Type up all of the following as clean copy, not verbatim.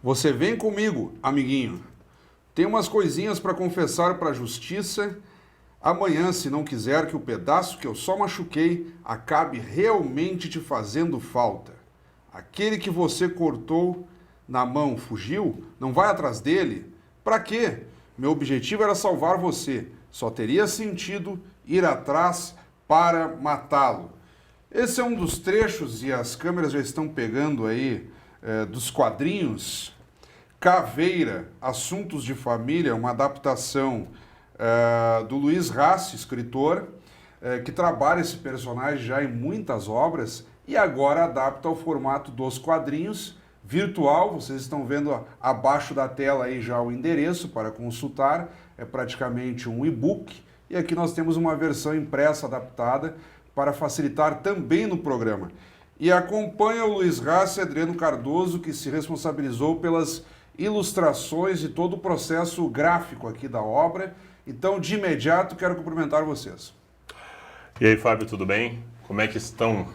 Você vem comigo, amiguinho. Tem umas coisinhas para confessar para a justiça. Amanhã, se não quiser que o pedaço que eu só machuquei acabe realmente te fazendo falta. Aquele que você cortou na mão fugiu? Não vai atrás dele? Para quê? Meu objetivo era salvar você. Só teria sentido ir atrás para matá-lo. Esse é um dos trechos, e as câmeras já estão pegando aí, dos quadrinhos Caveira, Assuntos de Família, uma adaptação do Luiz Rassi, escritor, que trabalha esse personagem já em muitas obras e agora adapta ao formato dos quadrinhos virtual. Vocês estão vendo abaixo da tela aí já o endereço para consultar, é praticamente um e-book, e aqui nós temos uma versão impressa adaptada para facilitar também no programa. E acompanha o Luiz Rassi, Adriano Cardoso, que se responsabilizou pelas ilustrações e todo o processo gráfico aqui da obra. Então, de imediato, quero cumprimentar vocês. E aí, Fábio, tudo bem? Como é que estão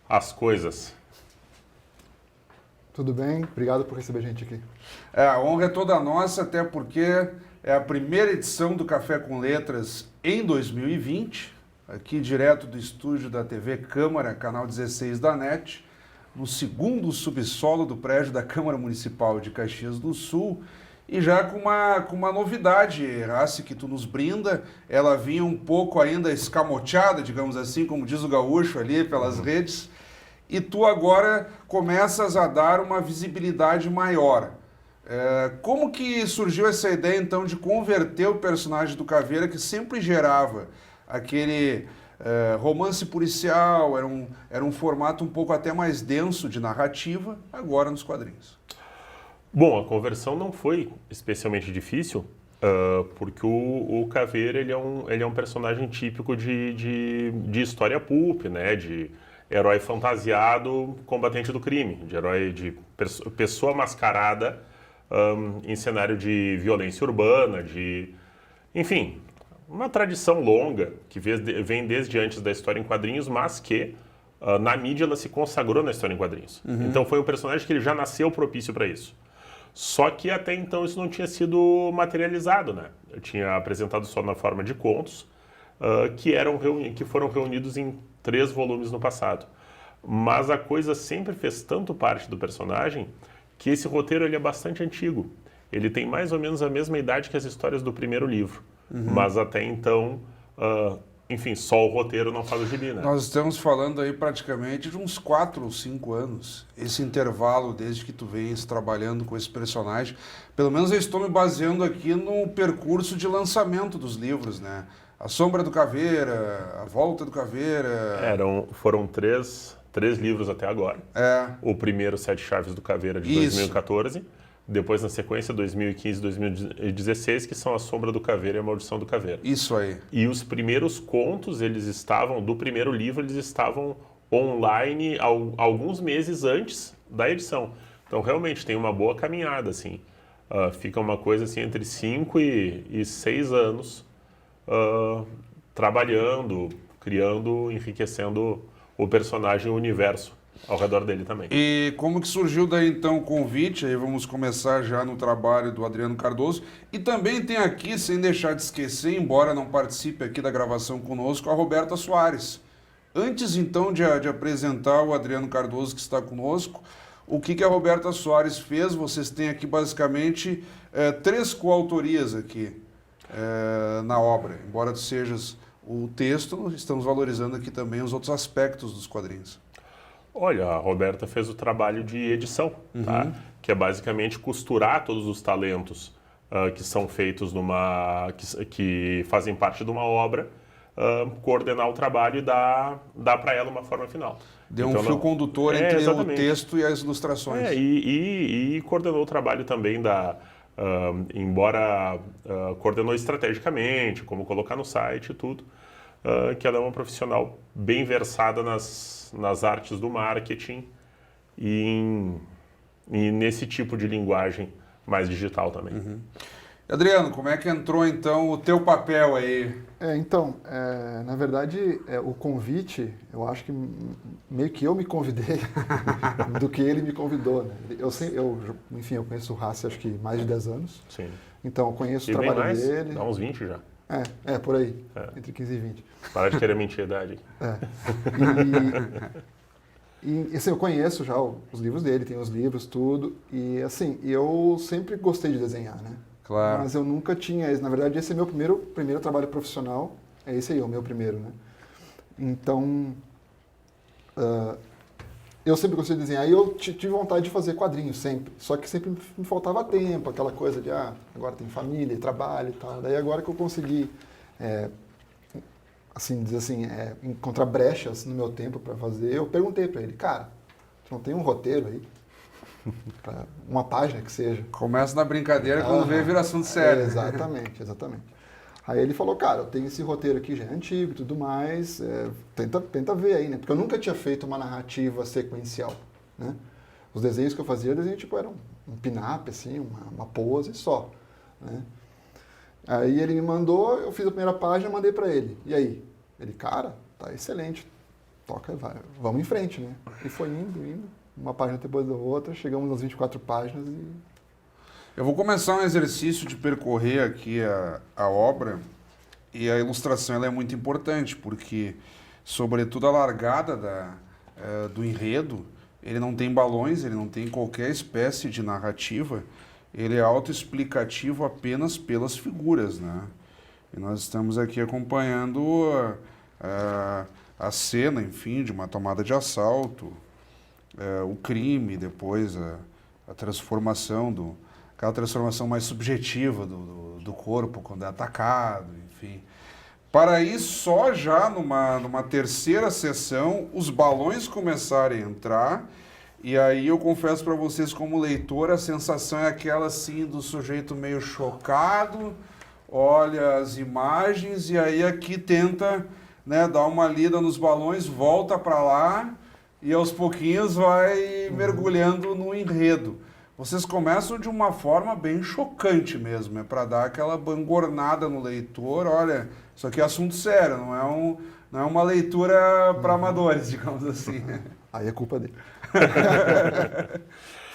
as coisas? Tudo bem, obrigado por receber a gente aqui. A honra é toda nossa, até porque é a primeira edição do Café com Letras em 2020, aqui direto do estúdio da TV Câmara, canal 16 da NET, no segundo subsolo do prédio da Câmara Municipal de Caxias do Sul, e já com uma novidade, Rassi, que tu nos brinda. Ela vinha um pouco ainda escamoteada, digamos assim, como diz o gaúcho ali pelas redes, e tu agora começas a dar uma visibilidade maior. Como que surgiu essa ideia, então, de converter o personagem do Caveira, que sempre gerava aquele romance policial, era um formato um pouco até mais denso de narrativa, agora nos quadrinhos? Bom, a conversão não foi especialmente difícil, porque o Caveira ele é um personagem típico de história pulp, né? De herói fantasiado, combatente do crime, de herói de pessoa mascarada em cenário de violência urbana, enfim, uma tradição longa que vem desde antes da história em quadrinhos, mas que na mídia ela se consagrou na história em quadrinhos. Uhum. Então foi um personagem que ele já nasceu propício para isso. Só que até então isso não tinha sido materializado, né? Eu tinha apresentado só na forma de contos, que foram reunidos em 3 volumes no passado. Mas a coisa sempre fez tanto parte do personagem que esse roteiro ele é bastante antigo. Ele tem mais ou menos a mesma idade que as histórias do primeiro livro. Uhum. Mas até então, enfim, só o roteiro não faz o gibi, né? Nós estamos falando aí praticamente de uns 4 ou 5 anos, esse intervalo desde que tu vens trabalhando com esse personagem. Pelo menos eu estou me baseando aqui no percurso de lançamento dos livros, né? A Sombra do Caveira, A Volta do Caveira... Foram três livros até agora. O primeiro, 7 Chaves do Caveira, de 2014. Depois, na sequência, 2015 e 2016, que são A Sombra do Caveira e A Maldição do Caveira. Isso aí. E os primeiros contos, do primeiro livro, eles estavam online alguns meses antes da edição. Então, realmente, tem uma boa caminhada, assim. Fica uma coisa, assim, entre 5 e 6 anos trabalhando, criando, enriquecendo o personagem e o universo ao redor dele também. E como que surgiu daí então o convite? Aí vamos começar já no trabalho do Adriano Cardoso. E também tem aqui, sem deixar de esquecer, embora não participe aqui da gravação conosco, a Roberta Soares. Antes então de apresentar o Adriano Cardoso que está conosco, o que a Roberta Soares fez? Vocês têm aqui basicamente 3 coautorias aqui na obra. Embora tu sejas o texto, estamos valorizando aqui também os outros aspectos dos quadrinhos. Olha, a Roberta fez o trabalho de edição, tá? Que é basicamente costurar todos os talentos que são feitos que fazem parte de uma obra, coordenar o trabalho e dar para ela uma forma final. Deu um fio condutor entre o texto e as ilustrações. E coordenou o trabalho também embora coordenou estrategicamente, como colocar no site e tudo, que ela é uma profissional bem versada nas artes do marketing e nesse tipo de linguagem mais digital também. Adriano, como é que entrou então o teu papel aí? Na verdade, o convite, eu acho que meio que eu me convidei do que ele me convidou, né? Enfim, eu conheço o Rassi acho que mais de 10 anos. Sim. Então, eu conheço E o bem trabalho mais, dele. dá uns 20 já. Por aí, É. entre 15 e 20. Para de querer mentir a idade. Assim, eu conheço já os livros dele, tem os livros, tudo. E assim, eu sempre gostei de desenhar, né? Claro. Mas eu nunca tinha. Na verdade, esse é meu primeiro trabalho profissional. É esse aí, o meu primeiro, né? Então, eu sempre gostei de desenhar e eu tive vontade de fazer quadrinhos sempre. Só que sempre me faltava tempo, aquela coisa de, agora tem família, trabalho e tal. Daí agora que eu consegui, encontrar brechas no meu tempo para fazer, eu perguntei para ele, cara, você não tem um roteiro aí? Pra uma página que seja. Começa na brincadeira, quando vê, vira assunto sério. Exatamente. Aí ele falou, cara, eu tenho esse roteiro aqui, já é antigo e tudo mais, tenta ver aí, né? Porque eu nunca tinha feito uma narrativa sequencial, né? Os desenhos que eu fazia, tipo, eram um pin-up, assim, uma pose só, né? Aí ele me mandou, eu fiz a primeira página e mandei pra ele. E aí? Ele, cara, tá excelente, toca, vai, vamos em frente, né? E foi indo, uma página depois da outra, chegamos nas 24 páginas e... Eu vou começar um exercício de percorrer aqui a obra, e a ilustração ela é muito importante, porque, sobretudo, a largada do enredo, ele não tem balões, ele não tem qualquer espécie de narrativa, ele é autoexplicativo apenas pelas figuras, né? E nós estamos aqui acompanhando a cena, enfim, de uma tomada de assalto, o crime, depois a transformação aquela transformação mais subjetiva do corpo quando é atacado, enfim. Para aí, só já numa terceira sessão, os balões começarem a entrar, e aí eu confesso para vocês, como leitor, a sensação é aquela assim do sujeito meio chocado, olha as imagens, e aí aqui tenta, né, dar uma lida nos balões, volta para lá, e aos pouquinhos vai mergulhando no enredo. Vocês começam de uma forma bem chocante mesmo, é para dar aquela bangornada no leitor, olha, isso aqui é assunto sério, não é uma leitura para amadores, digamos assim. Aí é culpa dele.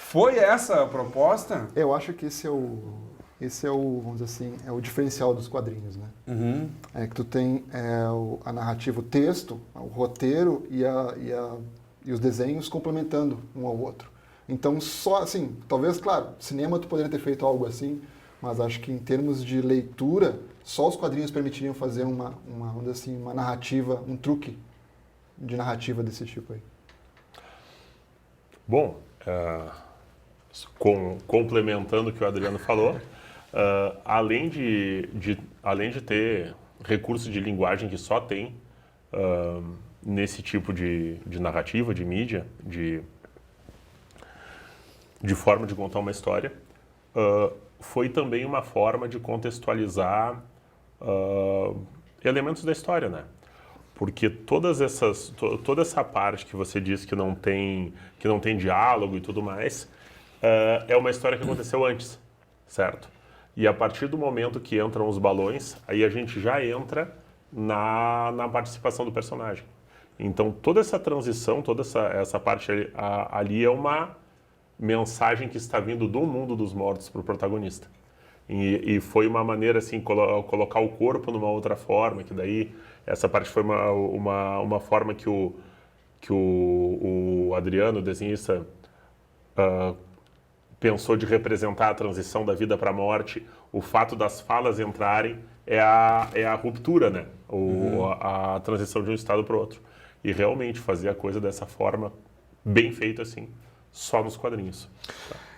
Foi essa a proposta? Eu acho que esse é o, vamos dizer assim, é o diferencial dos quadrinhos, né? Uhum. É que tu tem a narrativa, o texto, o roteiro e os desenhos complementando um ao outro. Então, só assim, talvez, claro, cinema tu poderia ter feito algo assim, mas acho que em termos de leitura, só os quadrinhos permitiriam fazer vamos dizer assim, uma narrativa, um truque de narrativa desse tipo aí. Bom, complementando o que o Adriano falou, além de ter recursos de linguagem que só tem nesse tipo de narrativa, de mídia, de forma de contar uma história, foi também uma forma de contextualizar elementos da história, né? Porque toda essa parte que você diz que não tem diálogo e tudo mais, é uma história que aconteceu antes, certo? E a partir do momento que entram os balões, aí a gente já entra na participação do personagem. Então toda essa transição, toda essa parte ali é uma mensagem que está vindo do mundo dos mortos para o protagonista. E foi uma maneira, assim, colocar o corpo numa outra forma, que daí essa parte foi uma forma que o Adriano, o desenhista, pensou de representar a transição da vida para a morte. O fato das falas entrarem é a ruptura, né? A transição de um estado para o outro. E realmente fazer a coisa dessa forma, bem feita assim, só nos quadrinhos.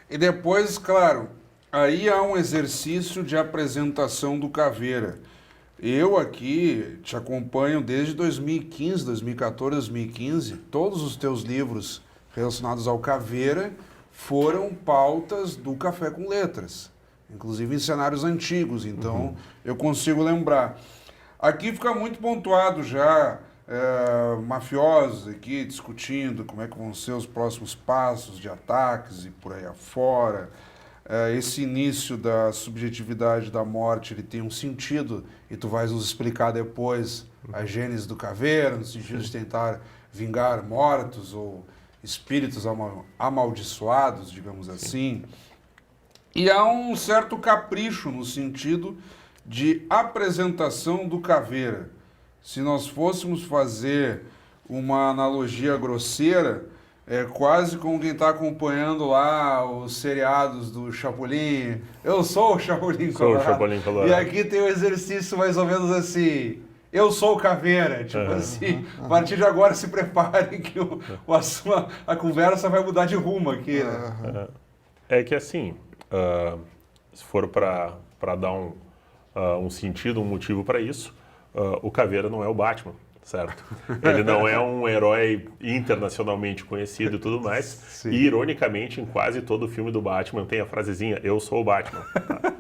E depois, claro, aí há um exercício de apresentação do Caveira. Eu aqui te acompanho desde 2015, 2014, 2015. Todos os teus livros relacionados ao Caveira foram pautas do Café com Letras, inclusive em cenários antigos, então eu consigo lembrar. Aqui fica muito pontuado já, mafiosos aqui discutindo como é que vão ser os próximos passos de ataques e por aí afora. esse início da subjetividade da morte ele tem um sentido, e tu vais nos explicar depois a gênese do caveira, no sentido de tentar vingar mortos ou espíritos amaldiçoados, digamos assim. E há um certo capricho no sentido de apresentação do caveira. Se nós fôssemos fazer uma analogia grosseira, é quase como quem está acompanhando lá os seriados do Chapolin. Eu sou o Chapolin Sou o Colorado. Chapolin Colorado. E aqui tem um exercício mais ou menos assim. Eu sou o caveira, tipo assim. A partir de agora se preparem que a conversa vai mudar de rumo aqui, né? É que assim, se for para dar um sentido, um motivo para isso, o Caveira não é o Batman, certo? Ele não é um herói internacionalmente conhecido e tudo mais. Sim. E, ironicamente, em quase todo filme do Batman tem a frasezinha, eu sou o Batman. Tá?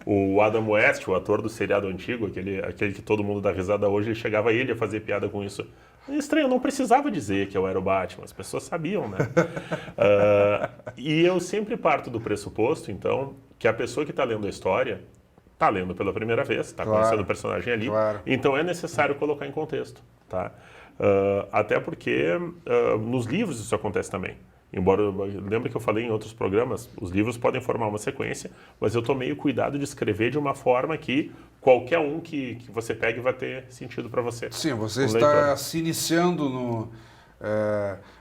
O Adam West, o ator do seriado antigo, aquele que todo mundo dá risada hoje, ele chegava a fazer piada com isso. Estranho, eu não precisava dizer que eu era o Batman, as pessoas sabiam, né? E eu sempre parto do pressuposto, então, que a pessoa que está lendo a história está lendo pela primeira vez, está conhecendo o personagem ali, então é necessário colocar em contexto, tá? Até porque nos livros isso acontece também. Embora, lembra que eu falei em outros programas, os livros podem formar uma sequência, mas eu tomei o cuidado de escrever de uma forma que qualquer um que você pegue vai ter sentido para você. Sim, você está se iniciando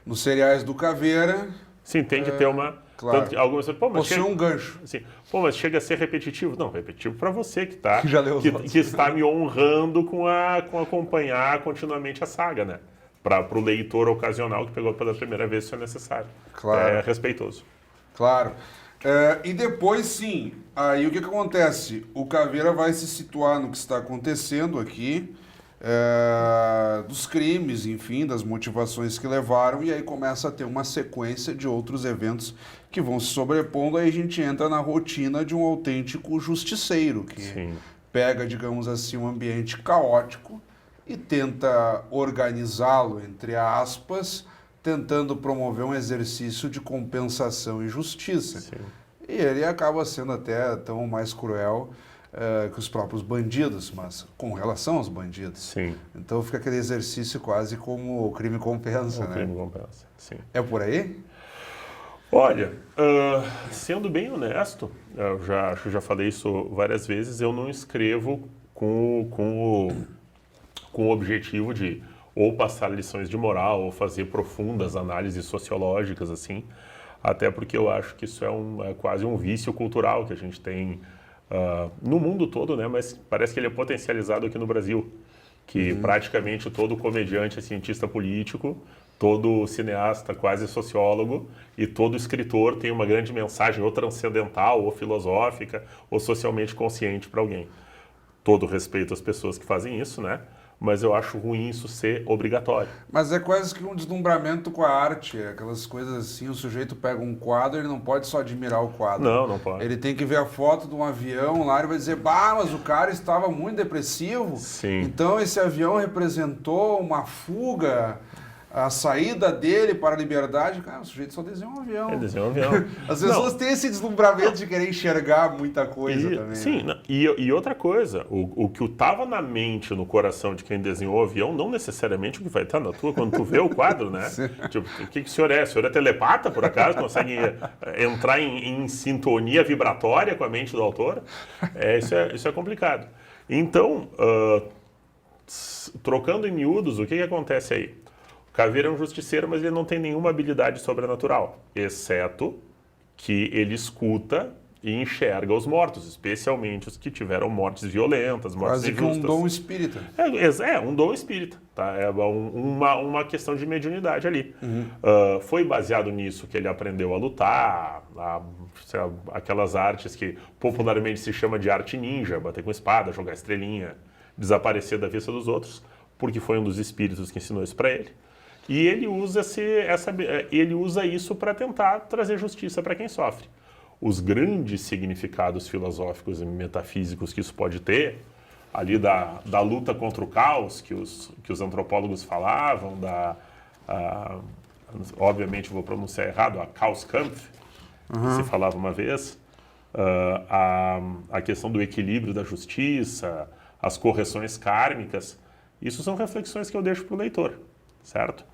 nos cereais do Caveira. Sim, tem que ter uma... Claro. Tanto que algumas pessoas, possui um gancho. Assim, mas chega a ser repetitivo. Não, repetitivo para você que está me honrando com acompanhar continuamente a saga, né? Para o leitor ocasional que pegou pela primeira vez, isso é necessário. Claro. É respeitoso. Claro. E depois, sim, aí o que acontece? O Caveira vai se situar no que está acontecendo aqui, dos crimes, enfim, das motivações que levaram, e aí começa a ter uma sequência de outros eventos que vão se sobrepondo, aí a gente entra na rotina de um autêntico justiceiro, que pega, digamos assim, um ambiente caótico e tenta organizá-lo, entre aspas, tentando promover um exercício de compensação e justiça. Sim. E ele acaba sendo até tão mais cruel que os próprios bandidos, mas com relação aos bandidos. Sim. Então fica aquele exercício quase como o crime compensa, né? O crime compensa, sim. É por aí? Olha, sendo bem honesto, acho que já falei isso várias vezes, eu não escrevo com o objetivo de ou passar lições de moral ou fazer profundas análises sociológicas, assim, até porque eu acho que isso é quase um vício cultural que a gente tem no mundo todo, né? Mas parece que ele é potencializado aqui no Brasil, que praticamente todo comediante é cientista político, todo cineasta quase sociólogo e todo escritor tem uma grande mensagem ou transcendental, ou filosófica, ou socialmente consciente para alguém. Todo respeito às pessoas que fazem isso, né? Mas eu acho ruim isso ser obrigatório. Mas é quase que um deslumbramento com a arte, aquelas coisas assim, o sujeito pega um quadro, ele não pode só admirar o quadro. Não pode. Ele tem que ver a foto de um avião lá e vai dizer, bah, mas o cara estava muito depressivo. Sim. Então esse avião representou uma fuga, a saída dele para a liberdade. Cara, o sujeito só desenhou um avião. Ele desenhou um avião. As pessoas têm esse deslumbramento de querer enxergar muita coisa também. Sim, né? E outra coisa, o que estava na mente, no coração de quem desenhou o avião, não necessariamente o que vai estar na tua quando tu vê o quadro, né? Tipo, o que o senhor é? O senhor é telepata, por acaso? Consegue entrar em sintonia vibratória com a mente do autor? Isso é complicado. Então, trocando em miúdos, o que acontece aí? Caveira é um justiceiro, mas ele não tem nenhuma habilidade sobrenatural, exceto que ele escuta e enxerga os mortos, especialmente os que tiveram mortes violentas, mortes injustas. Quase que um dom espírita. Um dom espírita, tá? É uma questão de mediunidade ali. Foi baseado nisso que ele aprendeu a lutar, aquelas artes que popularmente se chama de arte ninja, bater com espada, jogar estrelinha, desaparecer da vista dos outros, porque foi um dos espíritos que ensinou isso para ele. E ele usa isso para tentar trazer justiça para quem sofre. Os grandes significados filosóficos e metafísicos que isso pode ter, ali da luta contra o caos que os antropólogos falavam, obviamente vou pronunciar errado, a Caos Kampf, que se falava uma vez, a questão do equilíbrio da justiça, as correções kármicas, isso são reflexões que eu deixo para o leitor, certo?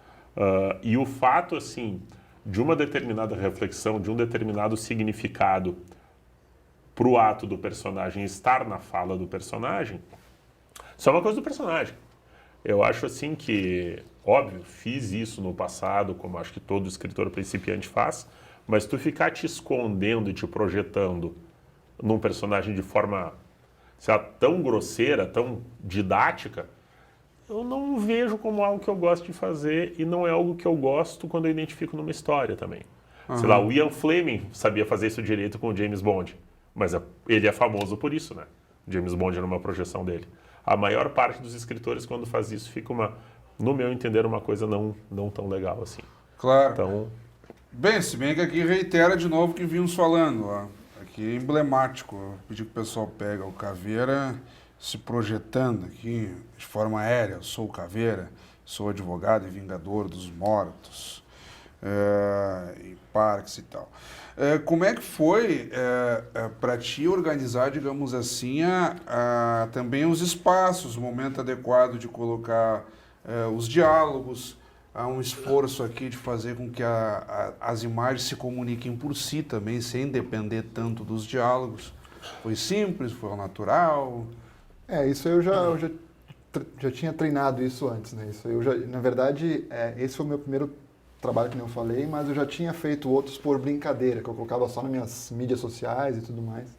E o fato, assim, de uma determinada reflexão, de um determinado significado para o ato do personagem estar na fala do personagem, isso é uma coisa do personagem. Eu acho assim que, óbvio, fiz isso no passado, como acho que todo escritor principiante faz, mas tu ficar te escondendo e te projetando num personagem de forma, sei lá, tão grosseira, tão didática, eu não vejo como algo que eu gosto de fazer e não é algo que eu gosto quando eu identifico numa história também. Sei lá, o Ian Fleming sabia fazer isso direito com o James Bond, mas ele é famoso por isso, né? James Bond era uma projeção dele. A maior parte dos escritores, quando faz isso, fica no meu entender, uma coisa não tão legal assim. Claro. Então, Bem, se bem que aqui reitera de novo o que vimos falando, ó. Aqui é emblemático. Eu pedi que o pessoal pega o Caveira se projetando aqui de forma aérea. Eu sou o Caveira, sou advogado e vingador dos mortos. Em parques e tal. Como é que foi para ti organizar, digamos assim, também os espaços, o momento adequado de colocar os diálogos? Há um esforço aqui de fazer com que as imagens se comuniquem por si também, sem depender tanto dos diálogos. Foi simples, foi ao natural? Isso aí eu já tinha treinado isso antes, né? Isso aí na verdade, esse foi o meu primeiro trabalho que eu falei, mas eu já tinha feito outros por brincadeira, que eu colocava só nas minhas mídias sociais e tudo mais.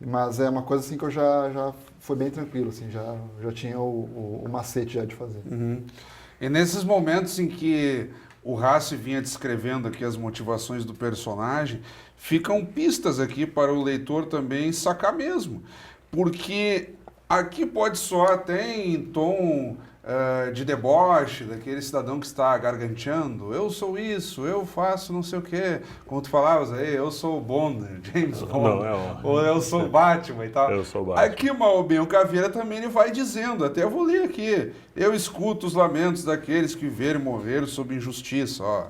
Mas é uma coisa assim que eu já foi bem tranquilo, assim, já tinha o macete já de fazer. Uhum. E nesses momentos em que o Rassi vinha descrevendo aqui as motivações do personagem, ficam pistas aqui para o leitor também sacar mesmo. Porque aqui pode soar até em tom de deboche, daquele cidadão que está garganteando. Eu sou isso, eu faço não sei o quê. Como tu falavas aí, eu sou o Bond, James Bond. Ou eu sou o Batman e tal. Eu sou o Batman. Aqui, mal bem, o Caveira também ele vai dizendo, até eu vou ler aqui. Eu escuto os lamentos daqueles que viveram e morreram sob injustiça, ó.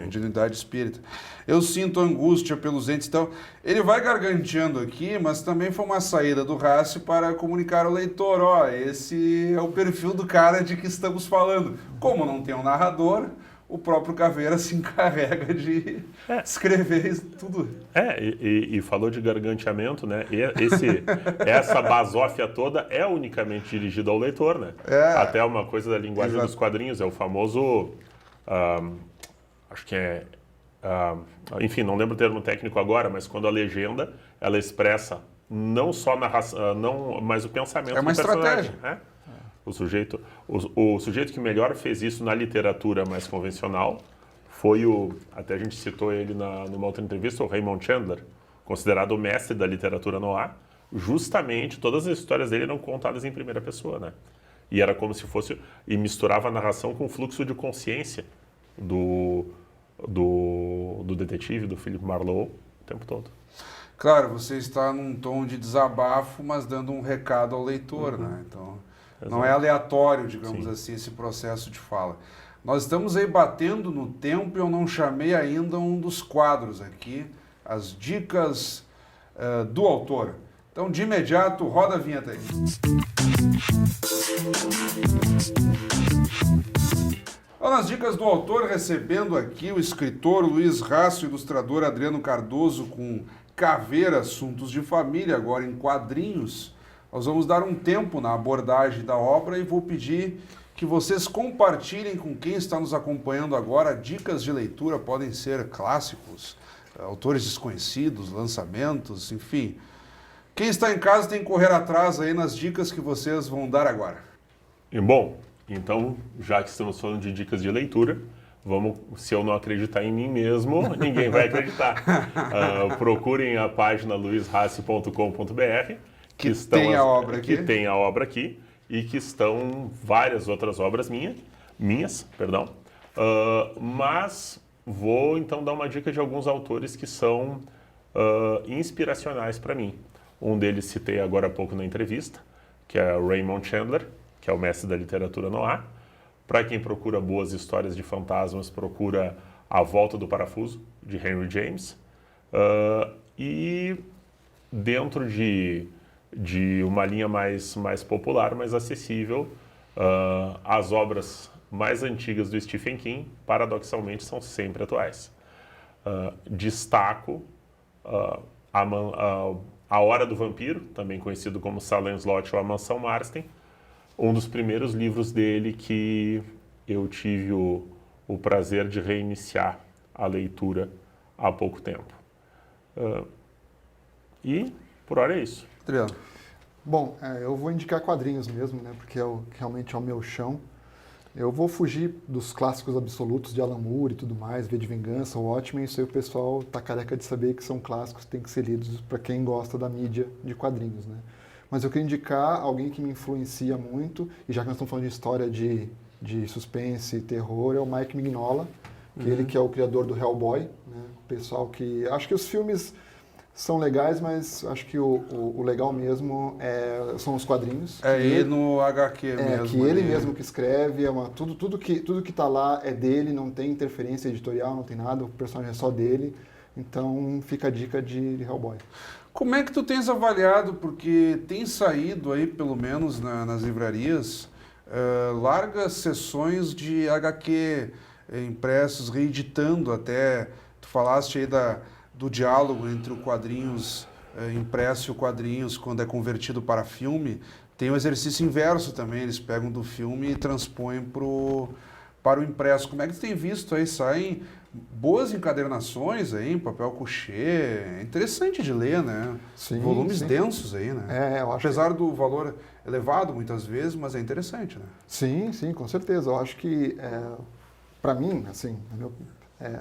Dignidade espírita. Eu sinto angústia pelos entes. Então, ele vai garganteando aqui, mas também foi uma saída do Rassi para comunicar ao leitor, ó, esse é o perfil do cara de que estamos falando. Como não tem um narrador, o próprio Caveira se encarrega de escrever isso tudo. E falou de garganteamento, né? Essa basófia toda é unicamente dirigida ao leitor, né? Até uma coisa da linguagem dos quadrinhos, é o famoso... acho que enfim, não lembro o termo técnico agora, mas quando a legenda, ela expressa não só a narração, mas o pensamento do personagem. Né? O sujeito que melhor fez isso na literatura mais convencional foi até a gente citou ele numa outra entrevista, o Raymond Chandler, considerado o mestre da literatura noir. Justamente, todas as histórias dele eram contadas em primeira pessoa, né? E era como se fosse... E misturava a narração com o fluxo de consciência do detetive, do Philip Marlowe, o tempo todo. Claro, você está num tom de desabafo, mas dando um recado ao leitor, né? Então, não é aleatório, digamos assim, esse processo de fala. Nós estamos aí batendo no tempo e eu não chamei ainda um dos quadros aqui, as dicas do autor. Então, de imediato, roda a vinheta aí. Nas dicas do autor, recebendo aqui o escritor Luiz Rassi, o ilustrador Adriano Cardoso com Caveira, Assuntos de Família, agora em quadrinhos. Nós vamos dar um tempo na abordagem da obra e vou pedir que vocês compartilhem com quem está nos acompanhando agora. Dicas de leitura podem ser clássicos, autores desconhecidos, lançamentos, enfim. Quem está em casa tem que correr atrás aí nas dicas que vocês vão dar agora. Bom, então, já que estamos falando de dicas de leitura, se eu não acreditar em mim mesmo, ninguém vai acreditar. Procurem a página luizrassi.com.br, que tem a obra aqui, e que estão várias outras obras minhas, mas vou então dar uma dica de alguns autores que são inspiracionais para mim. Um deles citei agora há pouco na entrevista, que é Raymond Chandler, que é o mestre da literatura noir. Para quem procura boas histórias de fantasmas, procura A Volta do Parafuso, de Henry James. E dentro de uma linha mais popular, mais acessível, as obras mais antigas do Stephen King, paradoxalmente, são sempre atuais. Destaco A Hora do Vampiro, também conhecido como Salem Slot ou A Mansão Marsden, um dos primeiros livros dele que eu tive o prazer de reiniciar a leitura há pouco tempo. E por hora é isso. Adriano. Bom, eu vou indicar quadrinhos mesmo, né? Porque realmente é o meu chão. Eu vou fugir dos clássicos absolutos de Alan Moore e tudo mais, V de Vingança, o Watchmen, isso aí o pessoal tá careca de saber que são clássicos, tem que ser lidos para quem gosta da mídia de quadrinhos, né? Mas eu queria indicar alguém que me influencia muito, e já que nós estamos falando de história de suspense e terror, é o Mike Mignola, ele que é o criador do Hellboy, né? O pessoal que... Acho que os filmes são legais, mas acho que o legal mesmo são os quadrinhos. No HQ mesmo. Que ele mesmo que escreve, tudo que está lá é dele, não tem interferência editorial, não tem nada, o personagem é só dele. Então fica a dica de Hellboy. Como é que tu tens avaliado, porque tem saído aí, pelo menos nas livrarias, largas sessões de HQ impressos, reeditando até, tu falaste aí do diálogo entre o quadrinhos impresso e o quadrinhos quando é convertido para filme, tem o exercício inverso também, eles pegam do filme e transpõem para o impresso. Como é que tu tem visto aí? Saem boas encadernações aí, em papel couché, é interessante de ler, né? Sim, Volumes sim. densos aí, né? Eu acho Apesar do valor elevado muitas vezes, mas é interessante, né? Sim, com certeza. Eu acho que, para mim, assim, na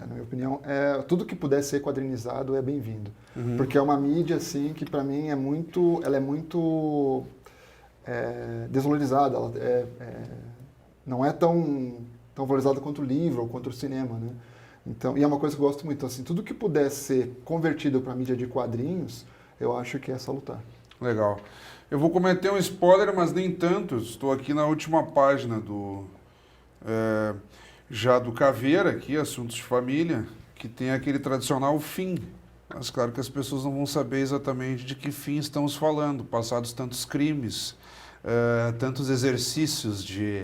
minha opinião, tudo que puder ser quadrinizado é bem-vindo. Porque é uma mídia, assim, que para mim ela é muito desvalorizada. Ela não é tão valorizada quanto o livro ou quanto o cinema, né? Então, e é uma coisa que eu gosto muito. Então, assim, tudo que puder ser convertido para mídia de quadrinhos, eu acho que é salutar. Legal. Eu vou cometer um spoiler, mas nem tanto. Estou aqui na última página já do Caveira, aqui, Assuntos de Família, que tem aquele tradicional fim. Mas claro que as pessoas não vão saber exatamente de que fim estamos falando. Passados tantos crimes, tantos exercícios de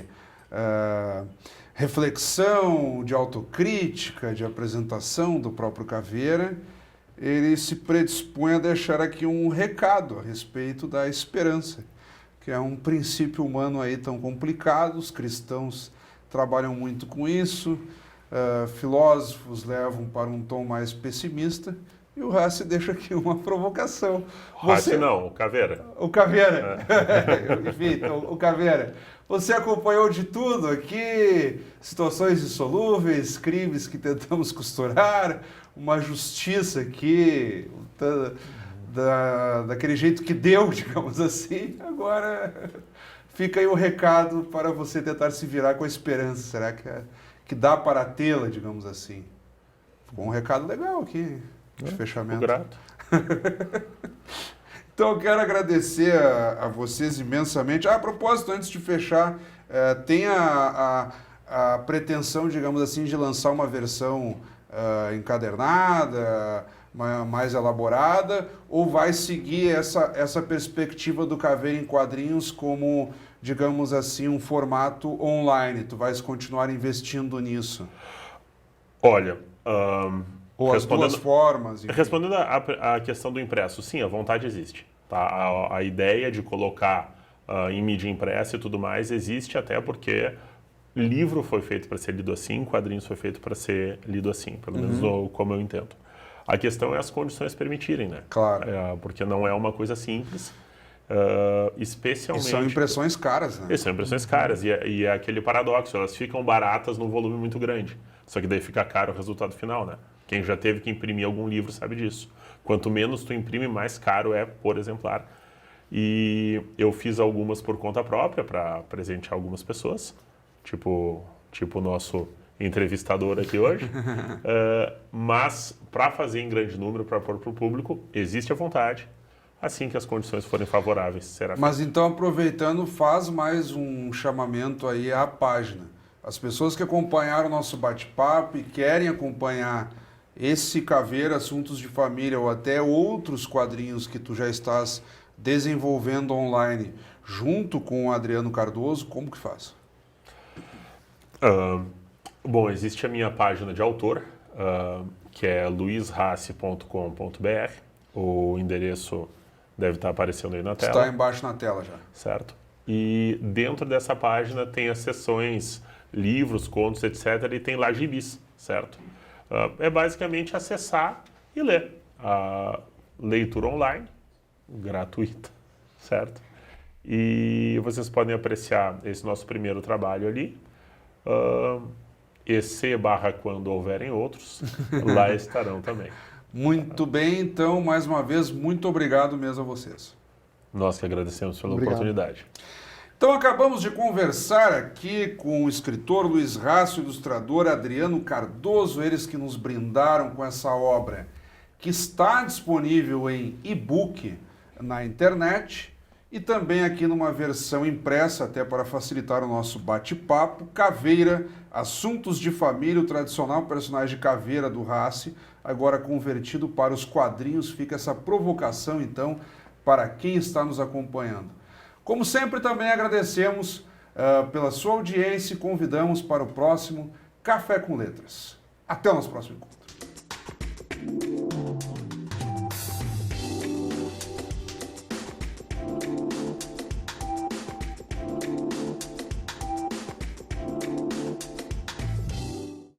reflexão, de autocrítica, de apresentação do próprio Caveira, ele se predispõe a deixar aqui um recado a respeito da esperança, que é um princípio humano aí tão complicado. Os cristãos trabalham muito com isso, filósofos levam para um tom mais pessimista, e o Rassi deixa aqui uma provocação. Rassi não, o Caveira. O Caveira. Enfim, então, o Caveira. Você acompanhou de tudo aqui, situações insolúveis, crimes que tentamos costurar, uma justiça aqui, daquele jeito que deu, digamos assim. Agora fica aí o recado para você tentar se virar com a esperança. Será que dá para tê-la, digamos assim? Ficou um recado legal aqui, de fechamento. Grato. Então, eu quero agradecer a vocês imensamente. A propósito, antes de fechar, tem a pretensão, digamos assim, de lançar uma versão encadernada, mais elaborada, ou vai seguir essa perspectiva do Caveira em quadrinhos como, digamos assim, um formato online? Tu vais continuar investindo nisso? Olha... Ou as duas formas? Enfim. Respondendo à questão do impresso, sim, a vontade existe. Tá? A ideia de colocar em mídia impressa e tudo mais existe, até porque livro foi feito para ser lido assim, quadrinhos foi feito para ser lido assim, pelo menos como eu entendo. A questão é as condições permitirem, né? Claro. Porque não é uma coisa simples, especialmente... E são impressões caras, né? São impressões caras, e é aquele paradoxo, elas ficam baratas num volume muito grande, só que daí fica caro o resultado final, né? Quem já teve que imprimir algum livro sabe disso. Quanto menos tu imprime, mais caro é por exemplar. E eu fiz algumas por conta própria para presentear algumas pessoas, tipo o nosso entrevistador aqui hoje. Mas para fazer em grande número, para pôr para o público, existe a vontade. Assim que as condições forem favoráveis, será feito. Mas então, aproveitando, faz mais um chamamento aí à página. As pessoas que acompanharam o nosso bate-papo e querem acompanhar esse Caveira, Assuntos de Família ou até outros quadrinhos que tu já estás desenvolvendo online junto com o Adriano Cardoso, como que faz? Bom, existe a minha página de autor, que é luizrace.com.br. O endereço deve estar aparecendo aí na tela. Está embaixo na tela já. Certo. E dentro dessa página tem as seções livros, contos, etc. E tem lá gibis, certo? É basicamente acessar e ler. A leitura online, gratuita, certo? E vocês podem apreciar esse nosso primeiro trabalho ali. Quando houverem outros, lá estarão também. Muito bem, então, mais uma vez, muito obrigado mesmo a vocês. Nós que agradecemos pela oportunidade. Então, acabamos de conversar aqui com o escritor Luiz Race, o ilustrador Adriano Cardoso, eles que nos brindaram com essa obra, que está disponível em e-book na internet e também aqui numa versão impressa, até para facilitar o nosso bate-papo, Caveira, Assuntos de Família, o tradicional personagem Caveira do Race, agora convertido para os quadrinhos. Fica essa provocação, então, para quem está nos acompanhando. Como sempre, também agradecemos pela sua audiência e convidamos para o próximo Café com Letras. Até o nosso próximo encontro.